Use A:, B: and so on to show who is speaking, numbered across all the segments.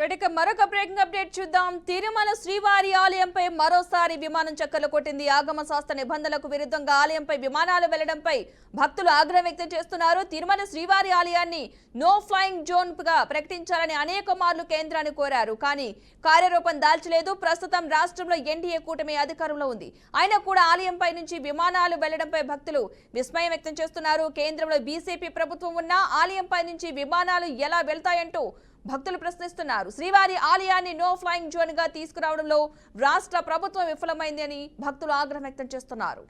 A: రెడ్డికి మరొక breaking update చూద్దాం. తిరుమల శ్రీవారి ఆలయంపై మరోసారి విమానం చక్కర్లు కొట్టింది. ఆగమ శాస్త్ర నిబంధనలకు విరుద్ధంగా ఆలయంపై విమానాలు వెళ్లడంపై భక్తులు ఆగ్రహం వ్యక్తం చేస్తున్నారు. తిరుమల శ్రీవారి ఆలయాన్ని నో ఫ్లయింగ్ జోన్ గా ప్రకటించాలని అనేక మార్లు కేంద్రాన్ని కోరారు. కానీ కార్యరూపం దాల్చలేదు. ప్రస్తుతం రాష్ట్రంలో ఎన్డీఏ కూటమి అధికారంలో ఉంది. అయినా కూడా ఆలయంపై నుంచి విమానాలు వెళ్లడంపై భక్తులు విస్మయం వ్యక్తం చేస్తున్నారు. కేంద్రంలో బీజేపీ ప్రభుత్వం ఉన్నా ఆలయంపై నుంచి విమానాలు ఎలా వెళ్తాయంటూ భక్తులు ప్రశ్నిస్తున్నారు. శ్రీవారి ఆలయాన్ని నో ఫ్లయింగ్ జోన్ గా తీసుకురావడంలో రాష్ట్ర ప్రభుత్వం విఫలమైంది అని భక్తులు ఆగ్రహం వ్యక్తం చేస్తున్నారు.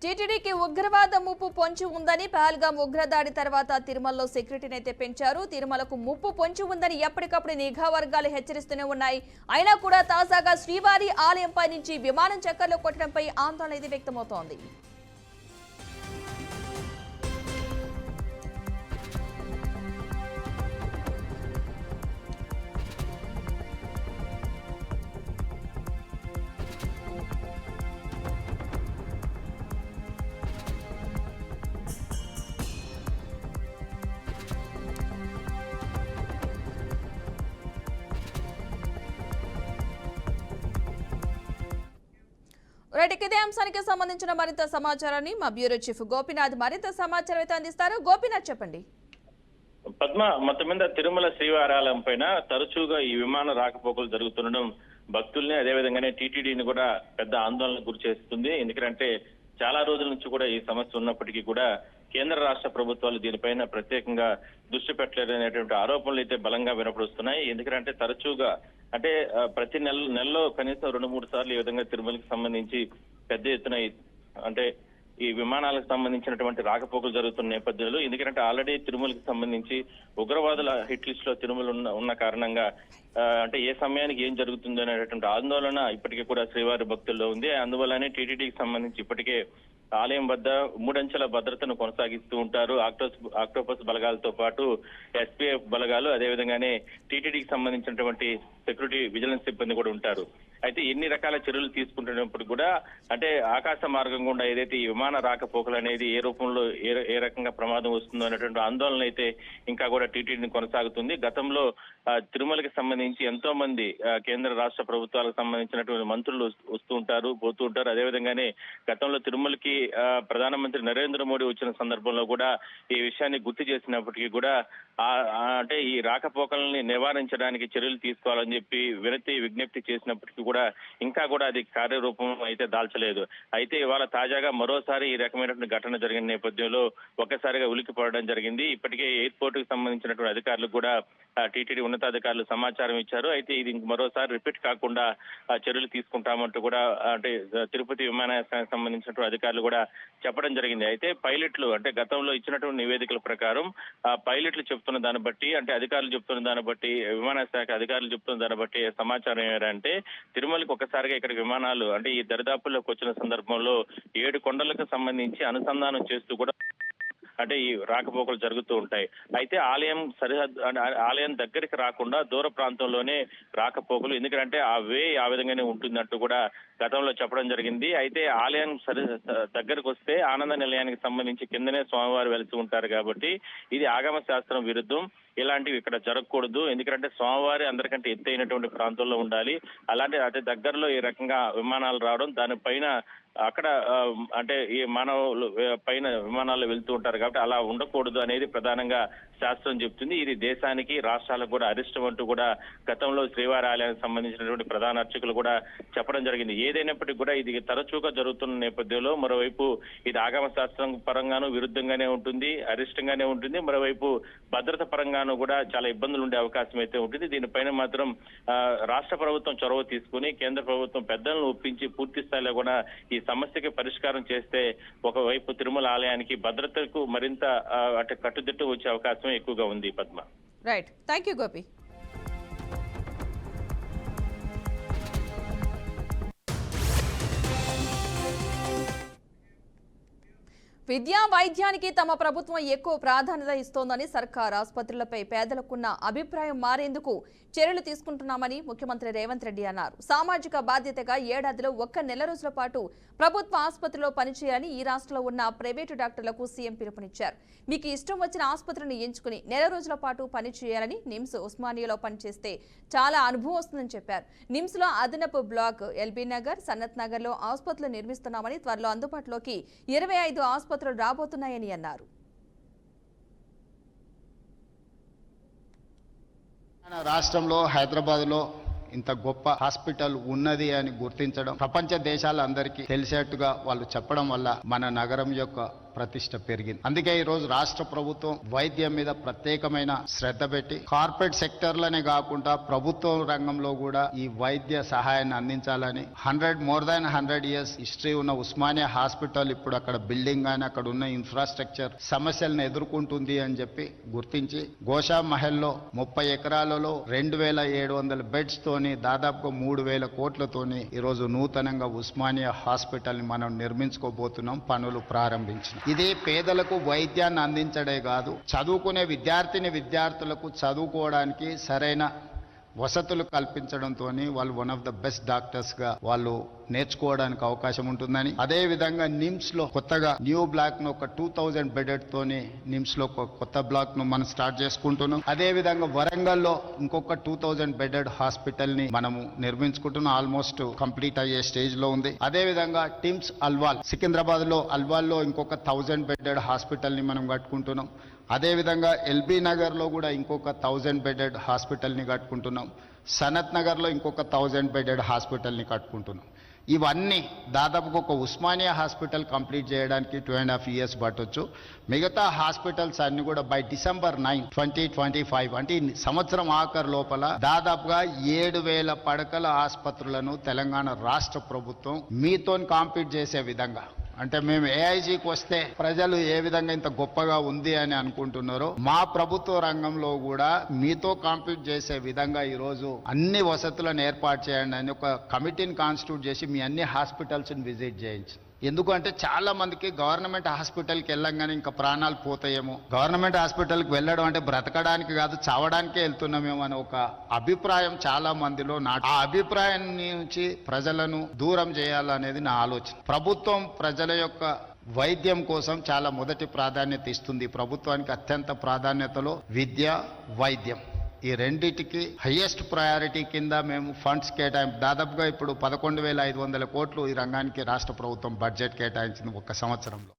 A: టీటీడీకి ఉగ్రవాద ముప్పు పొంచి ఉందని పహల్గాం ఉగ్రదాడి తర్వాత తిరుమలలో సెక్యూరిటీని అయితే పెంచారు. తిరుమలకు ముప్పు పొంచి ఉందని ఎప్పటికప్పుడు నిఘా వర్గాలు హెచ్చరిస్తూనే ఉన్నాయి. అయినా కూడా తాజాగా శ్రీవారి ఆలయంపై నుంచి విమానం చక్కర్లు కొట్టడంపై ఆందోళన అయితే వ్యక్తమవుతోంది. ఇదే అంశానికి సంబంధించిన మరింత సమాచారాన్ని మా బ్యూరో చీఫ్ గోపీనాథ్ మరింత సమాచారం అయితే అందిస్తారు. గోపీనాథ్ చెప్పండి.
B: పద్మ, మొత్తం మీద తిరుమల శ్రీవారాలయం పైన తరచుగా ఈ విమాన రాకపోకలు జరుగుతుండడం భక్తుల్ని అదేవిధంగానే టీటీడీని కూడా పెద్ద ఆందోళనకు గురి చేస్తుంది. ఎందుకంటే చాలా రోజుల నుంచి కూడా ఈ సమస్య ఉన్నప్పటికీ కూడా కేంద్ర రాష్ట్ర ప్రభుత్వాలు దీనిపైన ప్రత్యేకంగా దృష్టి పెట్టలేదనేటువంటి ఆరోపణలు అయితే బలంగా వినపడుస్తున్నాయి. ఎందుకంటే తరచుగా అంటే ప్రతి నెలలో కనీసం 2-3 సార్లు ఈ విధంగా తిరుమలకి సంబంధించి పెద్ద ఎత్తున అంటే ఈ విమానాలకు సంబంధించినటువంటి రాకపోకలు జరుగుతున్న నేపథ్యంలో ఎందుకంటే ఆల్రెడీ తిరుమలకి సంబంధించి ఉగ్రవాదుల హిట్ లిస్ట్ లో తిరుమల ఉన్న కారణంగా అంటే ఏ సమయానికి ఏం జరుగుతుందో అనేటువంటి ఆందోళన ఇప్పటికీ కూడా శ్రీవారి భక్తుల్లో ఉంది. అందువల్లనే టీటీడీకి సంబంధించి ఇప్పటికే ఆలయం వద్ద 3 అంచెల భద్రతను కొనసాగిస్తూ ఉంటారు. ఆక్టోపస్ బలగాలతో పాటు ఎస్పీఎఫ్ బలగాలు అదేవిధంగానే టీటీడీకి సంబంధించినటువంటి సెక్యూరిటీ విజిలెన్స్ సిబ్బంది కూడా ఉంటారు. అయితే ఎన్ని రకాల చర్యలు తీసుకుంటున్నప్పుడు కూడా అంటే ఆకాశ మార్గం గుండా ఏదైతే ఈ విమాన రాకపోకలు అనేది ఏ రూపంలో ఏ రకంగా ప్రమాదం వస్తుందో అనేటువంటి ఆందోళన అయితే ఇంకా కూడా టీటీడీని కొనసాగుతుంది. గతంలో తిరుమలకి సంబంధించి ఎంతో మంది కేంద్ర రాష్ట్ర ప్రభుత్వాలకు సంబంధించినటువంటి మంత్రులు వస్తూ ఉంటారు, పోతూ ఉంటారు. అదేవిధంగానే గతంలో తిరుమలకి ప్రధానమంత్రి నరేంద్ర మోడీ వచ్చిన సందర్భంలో కూడా ఈ విషయాన్ని గుర్తు చేసినప్పటికీ కూడా అంటే ఈ రాకపోకల్ని నివారించడానికి చర్యలు తీసుకోవాలని చెప్పి విజ్ఞప్తి చేసినప్పటికీ కూడా ఇంకా కూడా అది కార్యరూపం అయితే దాల్చలేదు. అయితే ఇవాళ తాజాగా మరోసారి ఈ రకమైనటువంటి ఘటన జరిగిన నేపథ్యంలో ఒక్కసారిగా ఉలిక్కిపడడం జరిగింది. ఇప్పటికే ఎయిర్పోర్ట్ కి సంబంధించినటువంటి అధికారులు కూడా టీటీడీ ఉన్నతాధికారులు సమాచారం ఇచ్చారు. అయితే ఇది మరోసారి రిపీట్ కాకుండా చర్యలు తీసుకుంటామంటూ కూడా అంటే తిరుపతి విమానాశ్రయానికి సంబంధించినటువంటి అధికారులు కూడా చెప్పడం జరిగింది. అయితే పైలట్లు అంటే గతంలో ఇచ్చినటువంటి నివేదికల ప్రకారం పైలట్లు చెప్తున్న దాన్ని బట్టి అంటే అధికారులు చెప్తున్న దాన్ని బట్టి విమానాశ్రయ అధికారులు చెప్తున్న దాన్ని బట్టి సమాచారం ఏంటంటే తిరుమలకి ఒకసారిగా ఇక్కడ విమానాలు అంటే ఈ దరిదాపుల్లోకి వచ్చిన సందర్భంలో 7 కొండలకు సంబంధించి అనుసంధానం చేస్తూ కూడా అంటే ఈ రాకపోకలు జరుగుతూ ఉంటాయి. అయితే ఆలయం సరిహద్దు ఆలయం దగ్గరికి రాకుండా దూర ప్రాంతంలోనే రాకపోకలు ఎందుకంటే ఆ వే ఆ విధంగానే ఉంటుందంటూ కూడా గతంలో చెప్పడం జరిగింది. అయితే ఆలయం దగ్గరకు వస్తే ఆనంద నిలయానికి సంబంధించి కిందనే స్వామివారు వెలిసి ఉంటారు కాబట్టి ఇది ఆగమ శాస్త్రం విరుద్ధం. ఇలాంటివి ఇక్కడ జరగకూడదు. ఎందుకంటే స్వామివారి అందరికంటే ఎత్తైనటువంటి ప్రాంతంలో ఉండాలి. అలాంటి అతి దగ్గరలో ఈ రకంగా విమానాలు రావడం దానిపైన అక్కడ అంటే ఈ మానవులు పైన విమానాల్లో వెళ్తూ ఉంటారు కాబట్టి అలా ఉండకూడదు అనేది ప్రధానంగా శాస్త్రం చెప్తుంది. ఇది దేశానికి రాష్ట్రాలకు కూడా అరిష్టం అంటూ కూడా గతంలో శ్రీవారి ఆలయానికి సంబంధించినటువంటి ప్రధాన అర్చకులు కూడా చెప్పడం జరిగింది. ఏదైనప్పటికీ కూడా ఇది తరచుగా జరుగుతున్న నేపథ్యంలో మరోవైపు ఇది ఆగమ శాస్త్రం పరంగాను విరుద్ధంగానే ఉంటుంది, అరిష్టంగానే ఉంటుంది. మరోవైపు భద్రత పరంగాను కూడా చాలా ఇబ్బందులు ఉండే అవకాశం అయితే ఉంటుంది. దీనిపైన మాత్రం రాష్ట్ర ప్రభుత్వం చొరవ తీసుకుని కేంద్ర ప్రభుత్వం పెద్దలను ఒప్పించి పూర్తి స్థాయిలో కూడా ఈ సమస్యకి పరిష్కారం చేస్తే ఒకవైపు తిరుమల ఆలయానికి భద్రతకు మరింత అంటే కట్టుదిట్టు వచ్చే అవకాశం ఎక్కువగా ఉంది. Padma,
A: right, thank you Gopi. విద్యా వైద్యానికి తమ ప్రభుత్వం ఎక్కువ ప్రాధాన్యత ఇస్తోందని సర్కార్ ఆసుపత్రులపై పేదలకున్న అభిప్రాయం మారేందుకు చర్యలు తీసుకుంటున్నామని ముఖ్యమంత్రి రేవంత్ రెడ్డి అన్నారు. సామాజిక బాధ్యతగా ఏడాదిలో ఒక్క నెల రోజుల పాటు ప్రభుత్వ ఆసుపత్రిలో పనిచేయాలని ఈ రాష్ట్రంలో ఉన్న ప్రైవేటు డాక్టర్లకు సీఎం పిలుపునిచ్చారు. మీకు ఇష్టం వచ్చిన ఆసుపత్రిని ఎంచుకుని నెల రోజుల పాటు పనిచేయాలని, నిమ్స్ ఉస్మానియాలో పనిచేస్తే చాలా అనుభవం వస్తుందని చెప్పారు. నిమ్స్ లో అదనపు బ్లాక్ ఎల్బీ నగర్, సనత్ నగర్ లో ఆసుపత్రులు నిర్మిస్తున్నామని, త్వరలో అందుబాటులోకి 25 ఆసుపత్రులు రాబోతున్నాయని అన్నారు.
C: రాష్ట్రంలో హైదరాబాద్లో ఇంత గొప్ప హాస్పిటల్ ఉన్నది అని గుర్తించడం, ప్రపంచ దేశాలందరికీ తెలిసేట్టుగా వాళ్ళు చెప్పడం వల్ల మన నగరం యొక్క ప్రతిష్ట పెరిగింది. అందుకే ఈ రోజు రాష్ట్ర ప్రభుత్వం వైద్యం మీద ప్రత్యేకమైన శ్రద్ధ పెట్టి కార్పొరేట్ సెక్టర్లనే కాకుండా ప్రభుత్వ రంగంలో కూడా ఈ వైద్య సహాయాన్ని అందించాలని మోర్ దాన్ 100 years హిస్టరీ ఉన్న ఉస్మానియా హాస్పిటల్ ఇప్పుడు అక్కడ బిల్డింగ్ కానీ అక్కడ ఉన్న ఇన్ఫ్రాస్ట్రక్చర్ సమస్యలను ఎదుర్కొంటుంది అని చెప్పి గుర్తించి గోషా మహల్లో 30 ఎకరాలలో 2700 బెడ్స్ తోని దాదాపుగా 3000 కోట్లతోని ఈ రోజు నూతనంగా ఉస్మానియా హాస్పిటల్ ని మనం నిర్మించుకోబోతున్నాం, పనులు ప్రారంభించినాం. ఇది పేదలకు వైద్యాన్ని అందించడే కాదు, చదువుకునే విద్యార్థులకు చదువుకోవడానికి సరైన వసతులు కల్పించడంతో వాళ్ళు one of the best doctors గా వాళ్ళు నేర్చుకోవడానికి అవకాశం ఉంటుందని, అదే విధంగా నిమ్స్ లో కొత్తగా న్యూ బ్లాక్ ను ఒక 2000 బెడెడ్ తోని నిమ్స్ లో కొత్త బ్లాక్ ను మనం స్టార్ట్ చేసుకుంటున్నాం. అదే విధంగా వరంగల్ లో ఇంకొక 2000 బెడెడ్ హాస్పిటల్ ని మనము నిర్మించుకుంటున్నాం, ఆల్మోస్ట్ కంప్లీట్ అయ్యే స్టేజ్ లో ఉంది. అదే విధంగా టిమ్స్ అల్వాల్ సికింద్రాబాద్ లో అల్వాల్ లో ఇంకొక 1000 బెడెడ్ హాస్పిటల్ ని మనం కట్టుకుంటున్నాం. అదే విధంగా ఎల్బీ నగర్ లో కూడా ఇంకొక 1000 బెడెడ్ హాస్పిటల్ ని కట్టుకుంటున్నాం. సనత్ నగర్ లో ఇంకొక 1000 బెడెడ్ హాస్పిటల్ ని కట్టుకుంటున్నాం. ఇవన్నీ దాదాపుగా ఒక ఉస్మానియా హాస్పిటల్ కంప్లీట్ చేయడానికి 2.5 years పట్టొచ్చు. మిగతా హాస్పిటల్స్ అన్ని కూడా బై December 9, 2025 అంటే ఈ సంవత్సరం ఆఖరు లోపల దాదాపుగా 7000 పడకల ఆసుపత్రులను తెలంగాణ రాష్ట్ర ప్రభుత్వం మీతో కాంపీట్ చేసే విధంగా, అంటే మేము ఏఐజీకి వస్తే ప్రజలు ఏ విధంగా ఇంత గొప్పగా ఉంది అని అనుకుంటున్నారో, మా ప్రభుత్వ రంగంలో కూడా మీతో కాంపీట్ చేసే విధంగా ఈరోజు అన్ని వసతులను ఏర్పాటు చేయండి అని ఒక కమిటీని కాన్స్టిట్యూట్ చేసి మీ అన్ని హాస్పిటల్స్ని విజిట్ చేయించి. ఎందుకంటే చాలా మందికి గవర్నమెంట్ హాస్పిటల్కి వెళ్ళంగానే ఇంకా ప్రాణాలు పోతాయేమో, గవర్నమెంట్ హాస్పిటల్కి వెళ్ళడం అంటే బ్రతకడానికి కాదు చావడానికే వెళ్తున్నామేమో అనే ఒక అభిప్రాయం చాలా మందిలో ఆ అభిప్రాయం నుంచి ప్రజలను దూరం చేయాలనేది నా ఆలోచన. ప్రభుత్వం ప్రజల యొక్క వైద్యం కోసం చాలా మొదటి ప్రాధాన్యత ఇస్తుంది. ప్రభుత్వానికి అత్యంత ప్రాధాన్యతలో విద్య, వైద్యం ఈ రెండిటికి హైయెస్ట్ ప్రయారిటీ కింద మేము ఫండ్స్ దాదాపుగా ఇప్పుడు 11,500 కోట్లు ఈ రంగానికి రాష్ట్ర ప్రభుత్వం బడ్జెట్ కేటాయించింది ఒక సంవత్సరంలో.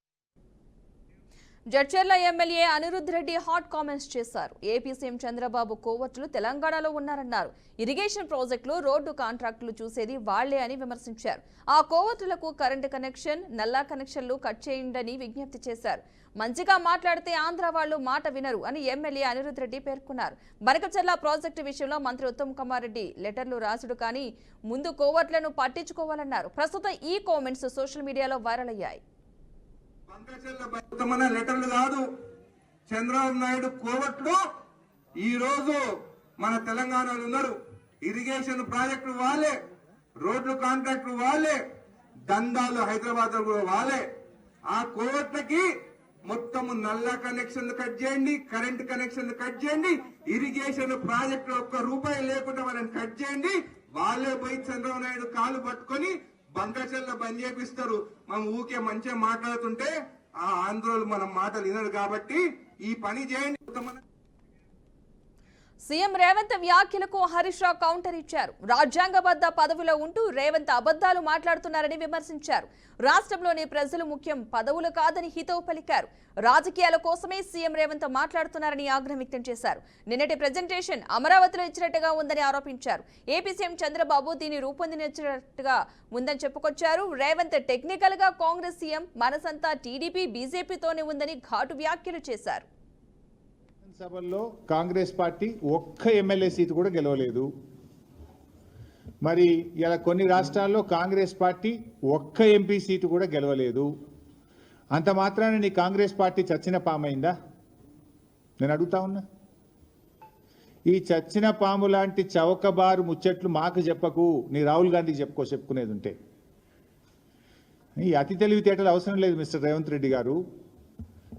A: Jadcherla MLA Anirudh Reddy hot comments చేశారు. ఏపీ సీఎం చంద్రబాబు కోవర్టులు తెలంగాణలో ఉన్నారన్నారు. ఇరిగేషన్ ప్రాజెక్టులు, రోడ్డు కాంట్రాక్టులు చూసేది వాళ్లే అని విమర్శించారు. ఆ కోవర్టులకు కరెంటు కనెక్షన్, నల్లా కనెక్షన్లు కట్ చేయండని విజ్ఞప్తి చేశారు. మంచిగా మాట్లాడితే ఆంధ్ర వాళ్లు మాట వినరు అని ఎమ్మెల్యే అనిరుద్ రెడ్డి పేర్కొన్నారు. బనకచర్ల ప్రాజెక్టు విషయంలో మంత్రి ఉత్తమ్ కుమార్ రెడ్డి లెటర్లు రాసుడు కానీ ముందు కోవర్టులను పట్టించుకోవాలన్నారు. ప్రస్తుతం ఈ కామెంట్స్ సోషల్ మీడియాలో వైరల్ అయ్యాయి.
D: లెటర్లు కాదు, చంద్రబాబు నాయుడు కోవట్లు ఈ రోజు మన తెలంగాణలో ఉన్నారు. ఇరిగేషన్ ప్రాజెక్టు వాళ్ళే, రోడ్లు కాంట్రాక్టు వాళ్ళే, దందాలు హైదరాబాద్ కూడా వాళ్ళే. ఆ కోవట్లకి మొత్తము నల్ల కనెక్షన్ కట్ చేయండి, కరెంట్ కనెక్షన్ కట్ చేయండి, ఇరిగేషన్ ప్రాజెక్టు ఒక్క రూపాయి లేకుండా వాళ్ళని కట్ చేయండి. వాళ్ళే పోయి చంద్రబాబు నాయుడు కాలు పట్టుకొని బంకచెల్ల బంద్ చేపిస్తారు. మనం ఊకే మంచిగా మాట్లాడుతుంటే ఆ ఆంధ్రోలు మనం మాటలు వినరు కాబట్టి ఈ పని చేయండి.
A: సీఎం రేవంత్ వ్యాఖ్యలకు హరీష్ రావు కౌంటర్ ఇచ్చారు. రాజ్యాంగబద్ధ పదవిలో ఉంటూ రేవంత్ అబద్ధాలు మాట్లాడుతున్నారని విమర్శించారు. రాష్ట్రంలోని ప్రజలు ముఖ్యం, పదవులు కాదని హితవు పలికారు. రాజకీయాల కోసమే సీఎం రేవంత్ మాట్లాడుతున్నారని ఆగ్రహం వ్యక్తం చేశారు. నిన్నటి ప్రెజెంటేషన్ అమరావతిలో ఇచ్చినట్టుగా ఉందని ఆరోపించారు. ఏపీ సీఎం చంద్రబాబు దీన్ని రూపొందించినట్టుగా ఉందని చెప్పుకొచ్చారు. రేవంత్ టెక్నికల్ గా కాంగ్రెస్ సీఎం, మనసంతా టీడీపీ, బీజేపీతోనే ఉందని ఘాటు వ్యాఖ్యలు చేశారు.
E: సభల్లో కాంగ్రెస్ పార్టీ ఒక్క ఎమ్మెల్యే సీటు కూడా గెలవలేదు. మరి ఇలా కొన్ని రాష్ట్రాల్లో కాంగ్రెస్ పార్టీ ఒక్క ఎంపీ సీటు కూడా గెలవలేదు. అంత మాత్రాన నీ కాంగ్రెస్ పార్టీ చచ్చిన పామైందా? నేను అడుగుతా ఉన్నా. ఈ చచ్చిన పాము లాంటి చౌకబారు ముచ్చట్లు మాకు చెప్పకు, నీ రాహుల్ గాంధీకి చెప్పుకునేది ఉంటే. ఈ అతి తెలివితేటలు అవసరం లేదు మిస్టర్ రేవంత్ రెడ్డి గారు.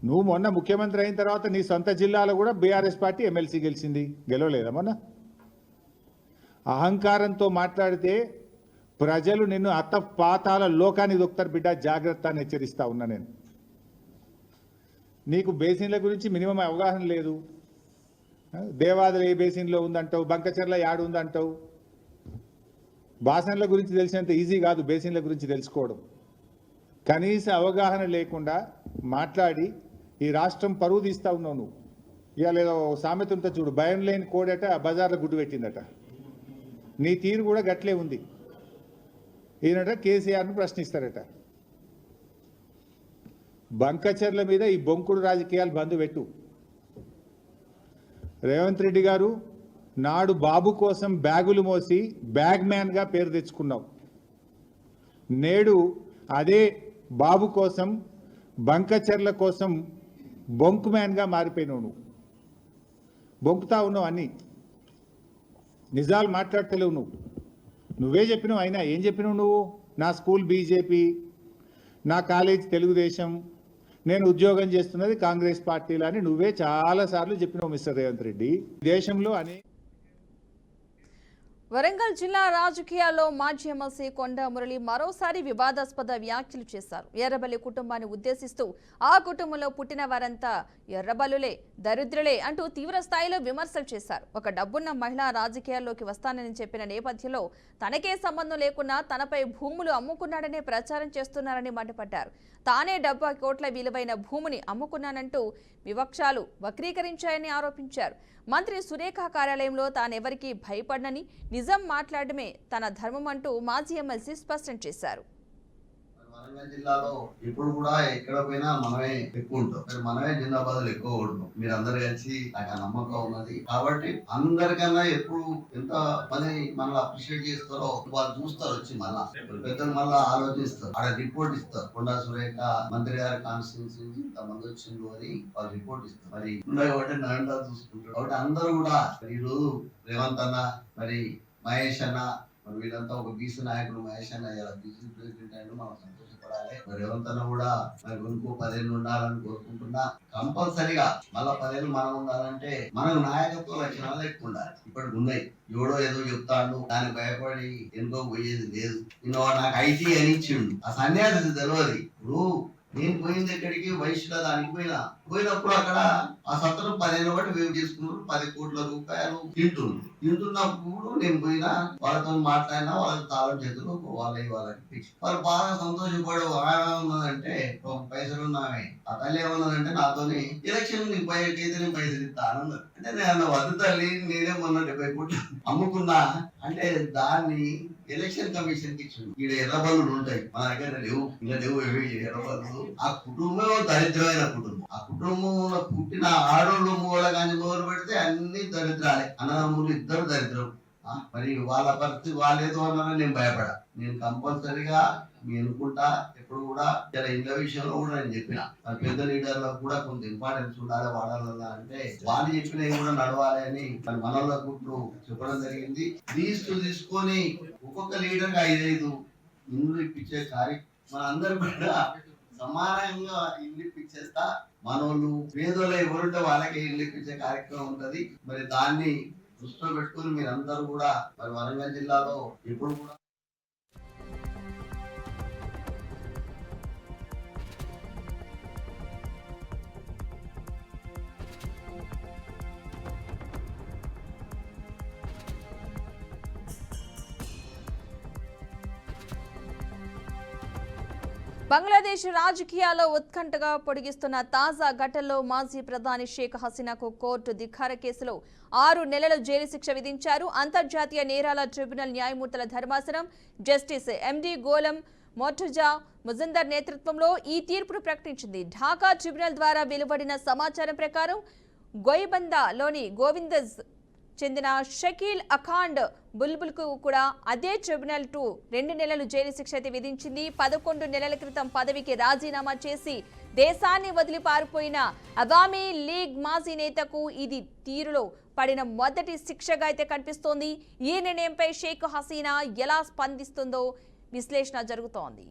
E: నువ్వు మొన్న ముఖ్యమంత్రి అయిన తర్వాత నీ సొంత జిల్లాలో కూడా బీఆర్ఎస్ పార్టీ ఎమ్మెల్సీ గెలిచింది, గెలవలేదా మొన్న? అహంకారంతో మాట్లాడితే ప్రజలు నిన్ను అత్త పాతాల లోకానికి దొక్కుతారు బిడ్డ, జాగ్రత్త అని హెచ్చరిస్తా ఉన్నా నేను. నీకు బేసిన్ల గురించి మినిమం అవగాహన లేదు. దేవాదులు ఏ బేసిన్లో ఉందంటావు, బంకచెర్ల యాడు ఉందంటావు. బాసన్ల గురించి తెలిసినంత ఈజీ కాదు బేసిన్ల గురించి తెలుసుకోవడం. కనీస అవగాహన లేకుండా మాట్లాడి ఈ రాష్ట్రం పరువు తీస్తా ఉన్నావు నువ్వు. ఇవాళ ఏదో సామెత ఉంటే చూడు, భయం లేని కోడట బజార్లో గుడ్డు పెట్టిందట. నీ తీరు కూడా గట్లే ఉంది. ఈయనట కేసీఆర్ను ప్రశ్నిస్తారట. బంకచర్ల మీద ఈ బొంకుడు రాజకీయాలు బంద్ పెట్టు. రేవంత్ రెడ్డి గారు, నాడు బాబు కోసం బ్యాగులు మోసి బ్యాగ్ మ్యాన్గా పేరు తెచ్చుకున్నావు. నేడు అదే బాబు కోసం, బంకచర్ల కోసం బొంకు మ్యాన్గా మారిపోయినావు. నువ్వు బొంకుతా ఉన్నావు, అన్నీ నిజాలు మాట్లాడతలేవు నువ్వు. నువ్వే చెప్పినావు. అయినా ఏం చెప్పినావు నువ్వు? నా స్కూల్ బీజేపీ, నా కాలేజ్ తెలుగుదేశం, నేను ఉద్యోగం చేస్తున్నది కాంగ్రెస్ పార్టీలో అని నువ్వే చాలాసార్లు చెప్పినావు మిస్టర్ రేవంత్ రెడ్డి. దేశంలో
A: వరంగల్ జిల్లా రాజకీయాల్లో మాజీ ఎమ్మెల్సీ కొండ మురళి మరోసారి వివాదాస్పద వ్యాఖ్యలు చేశారు. ఎర్రబల్లి కుటుంబాన్ని ఉద్దేశిస్తూ ఆ కుటుంబంలో పుట్టిన వారంతా ఎర్రబల్లులే, దరిద్రులే అంటూ తీవ్ర స్థాయిలో విమర్శలు చేశారు. ఒక డబ్బున్న మహిళ రాజకీయాల్లోకి వస్తానని చెప్పిన నేపథ్యంలో తనకే సంబంధం లేకున్నా తనపై భూములు అమ్ముకున్నాడనే ప్రచారం చేస్తున్నారని మండిపడ్డారు. తానే 70 కోట్ల విలువైన భూమిని అమ్ముకున్నానంటూ వివక్షాలు వక్రీకరించాయని ఆరోపించారు. మంత్రి సురేఖ కార్యాలయంలో తానెవరికీ భయపడనని, నిజం మాట్లాడమే తన ధర్మం అంటూ మాజీ ఎమ్మెల్సీ స్పష్టం చేశారు.
F: వరంగల్ జిల్లాలో ఇప్పుడు కూడా ఎక్కడ పోయినా మనమే ఎక్కువ ఉంటాం, మనమే జిందాబాద్లు ఎక్కువ ఉంటాం. మీరు అందరు కలిసి నాకు ఆ నమ్మకం ఉన్నది. కాబట్టి అందరికన్నా ఎప్పుడు ఎంత మంది మనల్ని అప్రిషియేట్ చేస్తారో వాళ్ళు చూస్తారు, వచ్చి మళ్ళా పెద్దలు మళ్ళా ఆలోచిస్తారు, ఆడ రిపోర్ట్ ఇస్తారు. కొండా సురేఖ మంత్రి గారి కాన్స్టిట్యూన్సీ నుంచి ఇంతమంది వచ్చిండ్రు అని వాళ్ళు రిపోర్ట్ ఇస్తారు. మరి కాబట్టి నన్ను చూసుకుంటారు. కాబట్టి అందరూ కూడా ఈరోజు రేవంత్ అన్న, మరి మహేష్ అన్న, మరి వీళ్ళంతా ఒక బీసీ నాయకుడు మహేష్ అన్న ఇలా బీసీ ప్రెసిడెంట్ అయినా మనం సంతోషపడాలి. మరి రేవంత్ అన్న కూడా మరి ఇంకో 10 ఏళ్ళు ఉండాలని కోరుకుంటున్నా. కంపల్సరిగా మళ్ళా 10 ఏళ్ళు మనం ఉండాలంటే మనకు నాయకత్వ లక్షణాలు ఎక్కువ ఉండాలి. ఇప్పటికి ఉన్నాయి. ఎవడో ఏదో చెప్తాడు, దానికి భయపడి ఎందుకో పోయేది లేదు. నేను నాకు ఐటీ అని ఇచ్చిండు, ఆ సన్యాసి తెలియదు. ఇప్పుడు నేను పోయింది ఎక్కడికి, వయసులో దానికి పోయినప్పుడు అక్కడ ఆ సత్తను 10 ఏళ్ళ బట్టి వేవ్ చేసుకున్నారు. 10 కోట్ల రూపాయలు తింటున్నప్పుడు నేను పోయినా, వాళ్ళతో మాట్లాడినా, వాళ్ళకి తాళం చేతులు వాళ్ళకి వాళ్ళు బాగా సంతోషపడే ఉన్నదంటే పైసలు ఉన్నామే. ఆ తల్లి ఏమన్నదంటే నాతోని ఎలక్షన్ నీకు పోయేకైతే నేను పైసలు ఇస్తాను అంటే నేను వద్దు తల్లి, నేనే మొన్న 70 కోట్లు అమ్ముకున్నా అంటే దాన్ని ఎలక్షన్ కమిషన్ కి ఇచ్చిండు. ఈడ ఎర్రబల్లులు ఉంటాయి, మన దగ్గర లేవు, ఇలా లేవు ఎర్రబల్లులు. ఆ కుటుంబం దరిద్రమైన కుటుంబం. ఆ కుటుంబంలో పుట్టిన ఆడోళ్ళు మూల కానీ మొదలు పెడితే అన్ని దరిద్రాలే. అన్నదమ్ములు ఇద్దరు దరిద్రం. మరి వాళ్ళ పరిస్థితి వాళ్ళేదో అన్నారని నేను భయపడా. నేను కంపల్సరిగా మీ అనుకుంటా ఎప్పుడు కూడా ఇలా ఇంట్లో విషయంలో కూడా నేను చెప్పిన పెద్ద లీడర్లకు కూడా కొంత ఇంపార్టెన్స్ ఉండాలి వాడాలన్నా, అంటే వాళ్ళు చెప్పినవి కూడా నడవాలి అని మరి మనోళ్ళకు ఇప్పుడు చెప్పడం జరిగింది. తీసుకొని ఒక్కొక్క లీడర్ గా 5 ఇండ్లు ఇప్పించే కార్యక్రమం మన అందరూ కూడా సమానంగా ఇల్లు ఇప్పించేస్తా. మనోళ్ళు పేదోళ్ళు ఎవరుంటే వాళ్ళకి ఇల్లు ఇప్పించే కార్యక్రమం ఉంటది. మరి దాన్ని దృష్టిలో పెట్టుకుని మీరందరూ కూడా మరి వరంగల్ జిల్లాలో ఇప్పుడు కూడా
A: బంగ్లాదేశ్ రాజకీయాల్లో ఉత్కంఠగా పొడిగిస్తున్న తాజా ఘటనలో మాజీ ప్రధాని షేక్ హసీనాకు కోర్టు ధిక్కార కేసులో 6 నెలల జైలు శిక్ష విధించారు. అంతర్జాతీయ నేరాల ట్రిబ్యునల్ న్యాయమూర్తుల ధర్మాసనం జస్టిస్ ఎండి గోలం మోర్టుజా ముజందర్ నేతృత్వంలో ఈ తీర్పును ప్రకటించింది. ఢాకా ట్రిబ్యునల్ ద్వారా వెలువడిన సమాచారం ప్రకారం గోయిబందాలోని గోవిందజ్ చెందిన షకీల్ అఖాండ్ బుల్బుల్కు కూడా అదే ట్రిబ్యునల్ 2 నెలలు జైలు శిక్ష అయితే విధించింది. 11 నెలల క్రితం పదవికి రాజీనామా చేసి దేశాన్ని వదిలి పారిపోయిన అవామీ లీగ్ మాజీ నేతకు ఇది తీరులో పడిన మొదటి శిక్షగా అయితే కనిపిస్తోంది. ఈ నిర్ణయంపై షేక్ హసీనా ఎలా స్పందిస్తుందో విశ్లేషణ జరుగుతోంది.